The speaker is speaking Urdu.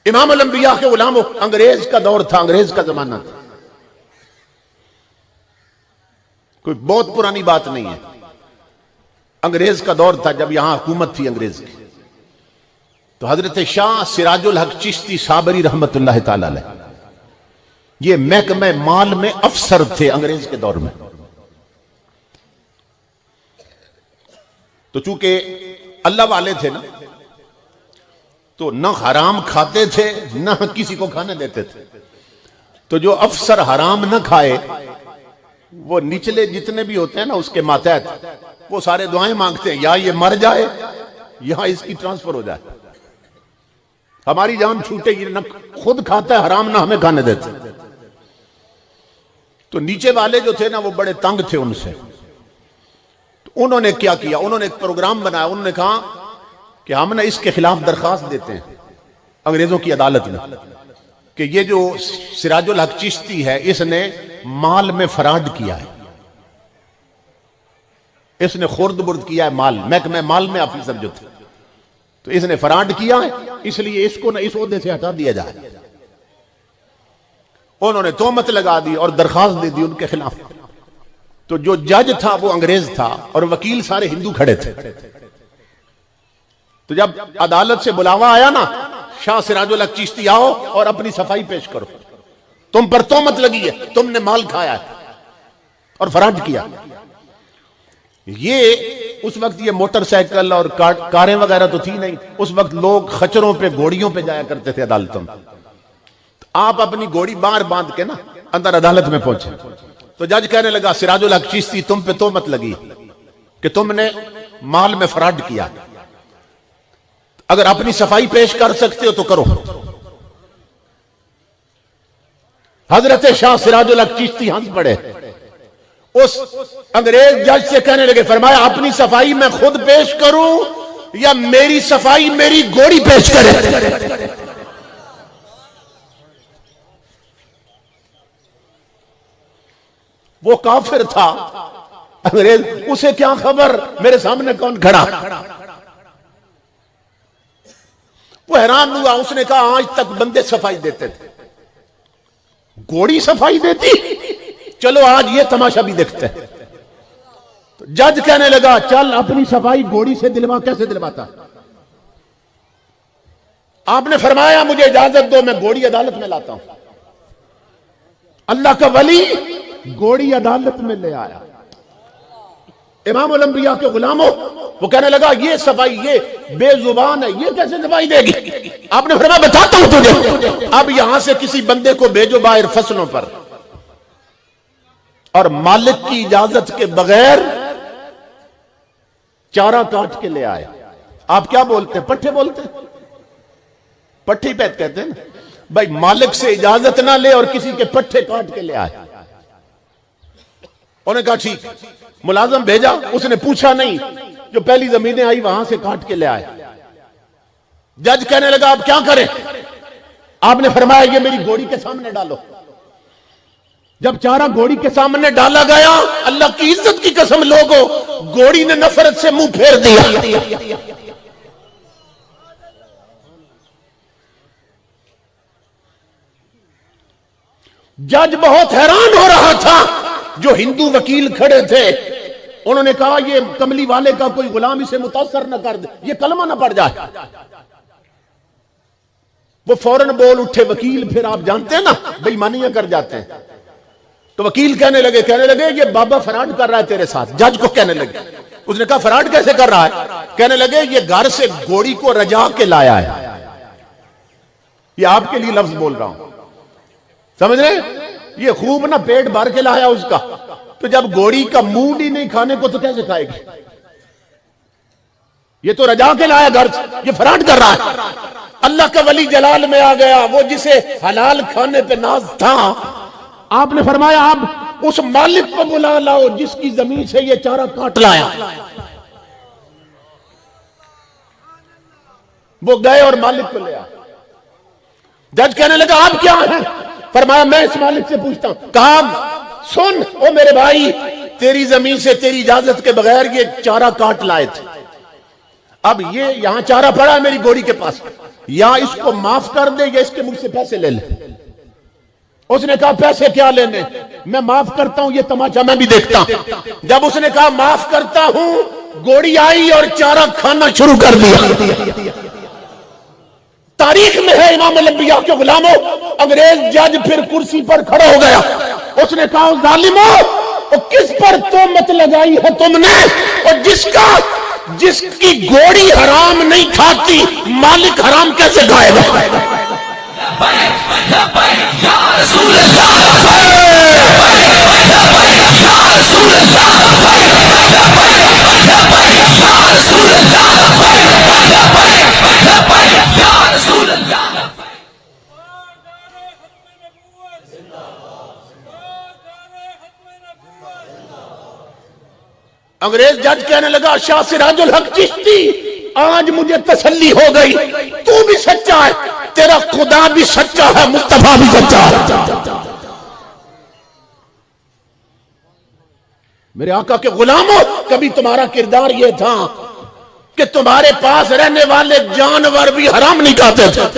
امام الانبیاء کے غلاموں، انگریز کا دور تھا، انگریز کا زمانہ تھا، کوئی بہت پرانی بات نہیں ہے، انگریز کا دور تھا جب یہاں حکومت تھی انگریز کی۔ تو حضرت شاہ سراج الحق چشتی صابری رحمت اللہ تعالی علیہ یہ محکمہ مال میں افسر تھے انگریز کے دور میں۔ تو چونکہ اللہ والے تھے نا، تو نہ حرام کھاتے تھے نہ کسی کو کھانے دیتے تھے۔ تو جو افسر حرام نہ کھائے وہ نچلے جتنے بھی ہوتے ہیں نا اس کے ماتحت، وہ سارے دعائیں مانگتے ہیں، یا یہ مر جائے یا اس کی ٹرانسفر ہو جائے، ہماری جان چھوٹے، یہ نہ خود کھاتا ہے حرام نہ ہمیں کھانے دیتے۔ تو نیچے والے جو تھے نا وہ بڑے تنگ تھے ان سے۔ تو انہوں نے کیا کیا، انہوں نے ایک پروگرام بنایا، انہوں نے کہا کہ ہم نے اس کے خلاف درخواست دیتے ہیں انگریزوں کی عدالت میں کہ یہ جو سراج الحق چشتی ہے اس نے مال میں فراڈ کیا ہے، اس نے خورد برد کیا ہے مال، محکمہ مال میں آفیسر جو تھے، تو اس نے فراڈ کیا ہے، اس لیے اس کو نہ اس عہدے سے ہٹا دیا جائے۔ انہوں نے تہمت لگا دی اور درخواست دے دی ان کے خلاف۔ تو جو جج تھا وہ انگریز تھا اور وکیل سارے ہندو کھڑے تھے۔ تو جب عدالت سے بلاوا آیا نا، شاہ سراج الحق چشتی آؤ اور اپنی صفائی پیش کرو، تم پر تہمت لگی ہے، تم نے مال کھایا ہے اور فراڈ کیا۔ یہ اس وقت یہ موٹر سائیکل اور کاریں وغیرہ تو تھی نہیں، اس وقت لوگ خچروں پہ گھوڑیوں پہ جایا کرتے تھے عدالتوں میں۔ آپ اپنی گھوڑی باہر باندھ کے نا اندر عدالت میں پہنچے، تو جج کہنے لگا سراج الحق چشتی تم پہ تہمت لگی کہ تم نے مال میں فراڈ کیا، اگر اپنی صفائی پیش کر سکتے ہو تو کرو۔ حضرت شاہ سراج الحق چشتی ہنس پڑے، اس انگریز جج سے کہنے لگے، فرمایا اپنی صفائی میں خود پیش کروں یا میری صفائی میری گھوڑی پیش کرے؟ وہ کافر تھا انگریز، اسے کیا خبر میرے سامنے کون کھڑا۔ وہ حیران ہوا، اس نے کہا آج تک بندے صفائی دیتے تھے، گھوڑی صفائی دیتی، چلو آج یہ تماشا بھی دیکھتے ہیں۔ جج کہنے لگا چل اپنی صفائی گھوڑی سے دلوا، کیسے دلواتا؟ آپ نے فرمایا مجھے اجازت دو، میں گھوڑی عدالت میں لاتا ہوں۔ اللہ کا ولی گھوڑی عدالت میں لے آیا۔ امام الانبیاء کے غلاموں، وہ کہنے لگا یہ صفائی، یہ بے زبان ہے، یہ کیسے صفائی دے گی؟ آپ نے فرمایا بتاتا ہوں تجھے، اب یہاں سے کسی بندے کو بھیجو باہر فصلوں پر، اور مالک کی اجازت کے بغیر چارہ کاٹ کے لے آئے۔ آپ کیا بولتے ہیں؟ پٹھے بولتے ہیں، پٹھی پیت کہتے ہیں نا بھائی، مالک سے اجازت نہ لے اور کسی کے پٹھے کاٹ کے لے آئے۔ انہوں نے کہا ٹھیک، ملازم بھیجا، اس نے پوچھا نہیں، جو پہلی زمینیں آئی وہاں سے کاٹ کے لے آئے۔ جج کہنے لگا آپ کیا کریں؟ آپ نے فرمایا یہ میری گھوڑی کے سامنے ڈالو۔ جب چارہ گھوڑی کے سامنے ڈالا گیا، اللہ کی عزت کی قسم لوگوں، گھوڑی نے نفرت سے منہ پھیر دیا۔ جج بہت حیران ہو رہا تھا، جو ہندو وکیل کھڑے تھے انہوں نے کہا یہ کملی والے کا کوئی غلام اسے متاثر نہ کر دے، یہ کلمہ نہ پڑ جائے۔ وہ فوراً بول اٹھے وکیل، پھر آپ جانتے ہیں نا بے ایمانیاں کر جاتے ہیں۔ تو وکیل کہنے لگے یہ بابا فراڈ کر رہا ہے تیرے ساتھ۔ جج کو کہنے لگے، اس نے کہا فراڈ کیسے کر رہا ہے؟ کہنے لگے یہ گھر سے گھوڑی کو رجا کے لایا ہے۔ یہ آپ کے لیے لفظ بول رہا ہوں، سمجھ رہے؟ یہ خوب نہ پیٹ بھر کے لایا اس کا، تو جب گھوڑی کا موڈ ہی نہیں کھانے کو تو کیسے کھائے گی؟ یہ تو رجا کے لایا گھر سے، یہ فراڈ کر رہا ہے۔ اللہ کا ولی جلال میں آ گیا، وہ جسے حلال کھانے پہ ناز تھا۔ آپ نے فرمایا آپ اس مالک کو بلا لاؤ جس کی زمین سے یہ چارہ کاٹ لایا۔ وہ گئے اور مالک کو لے آئے۔ جج کہنے لگا آپ کیا ہیں؟ فرمایا میں اس مالک سے پوچھتا ہوں۔ کہا سن او میرے بھائی، تیری زمین سے تیری اجازت کے بغیر یہ چارہ کاٹ لائے تھے، اب یہ یہاں چارہ پڑا ہے میری گھوڑی کے پاس، یا اس کو معاف کر دے یا اس کے مجھ سے پیسے لے لے۔ اس نے کہا پیسے کیا لینے، میں معاف کرتا ہوں، یہ تماشا میں بھی دیکھتا ہوں۔ جب اس نے کہا معاف کرتا ہوں، گوڑی آئی اور چارہ کھانا شروع کر دیا۔ تاریخ میں ہے امام الانبیاء کے غلاموں، انگریز جج پھر کرسی پر کھڑا ہو گیا، اس نے کہا ظالموں، کس پر تہمت لگائی ہے تم نے؟ اور جس کی گوڑی حرام نہیں کھاتی، مالک حرام کیسے کھائے گا؟ انگریز جج کہنے لگا شاہ سراج الحق چشتی، آج مجھے تسلی ہو گئی، تو بھی سچا ہے، تیرا خدا بھی سچا ہے، مصطفیٰ بھی سچا ہے۔ میرے آقا کے غلاموں، کبھی تمہارا کردار یہ تھا کہ تمہارے پاس رہنے والے جانور بھی حرام نہیں کھاتے تھے۔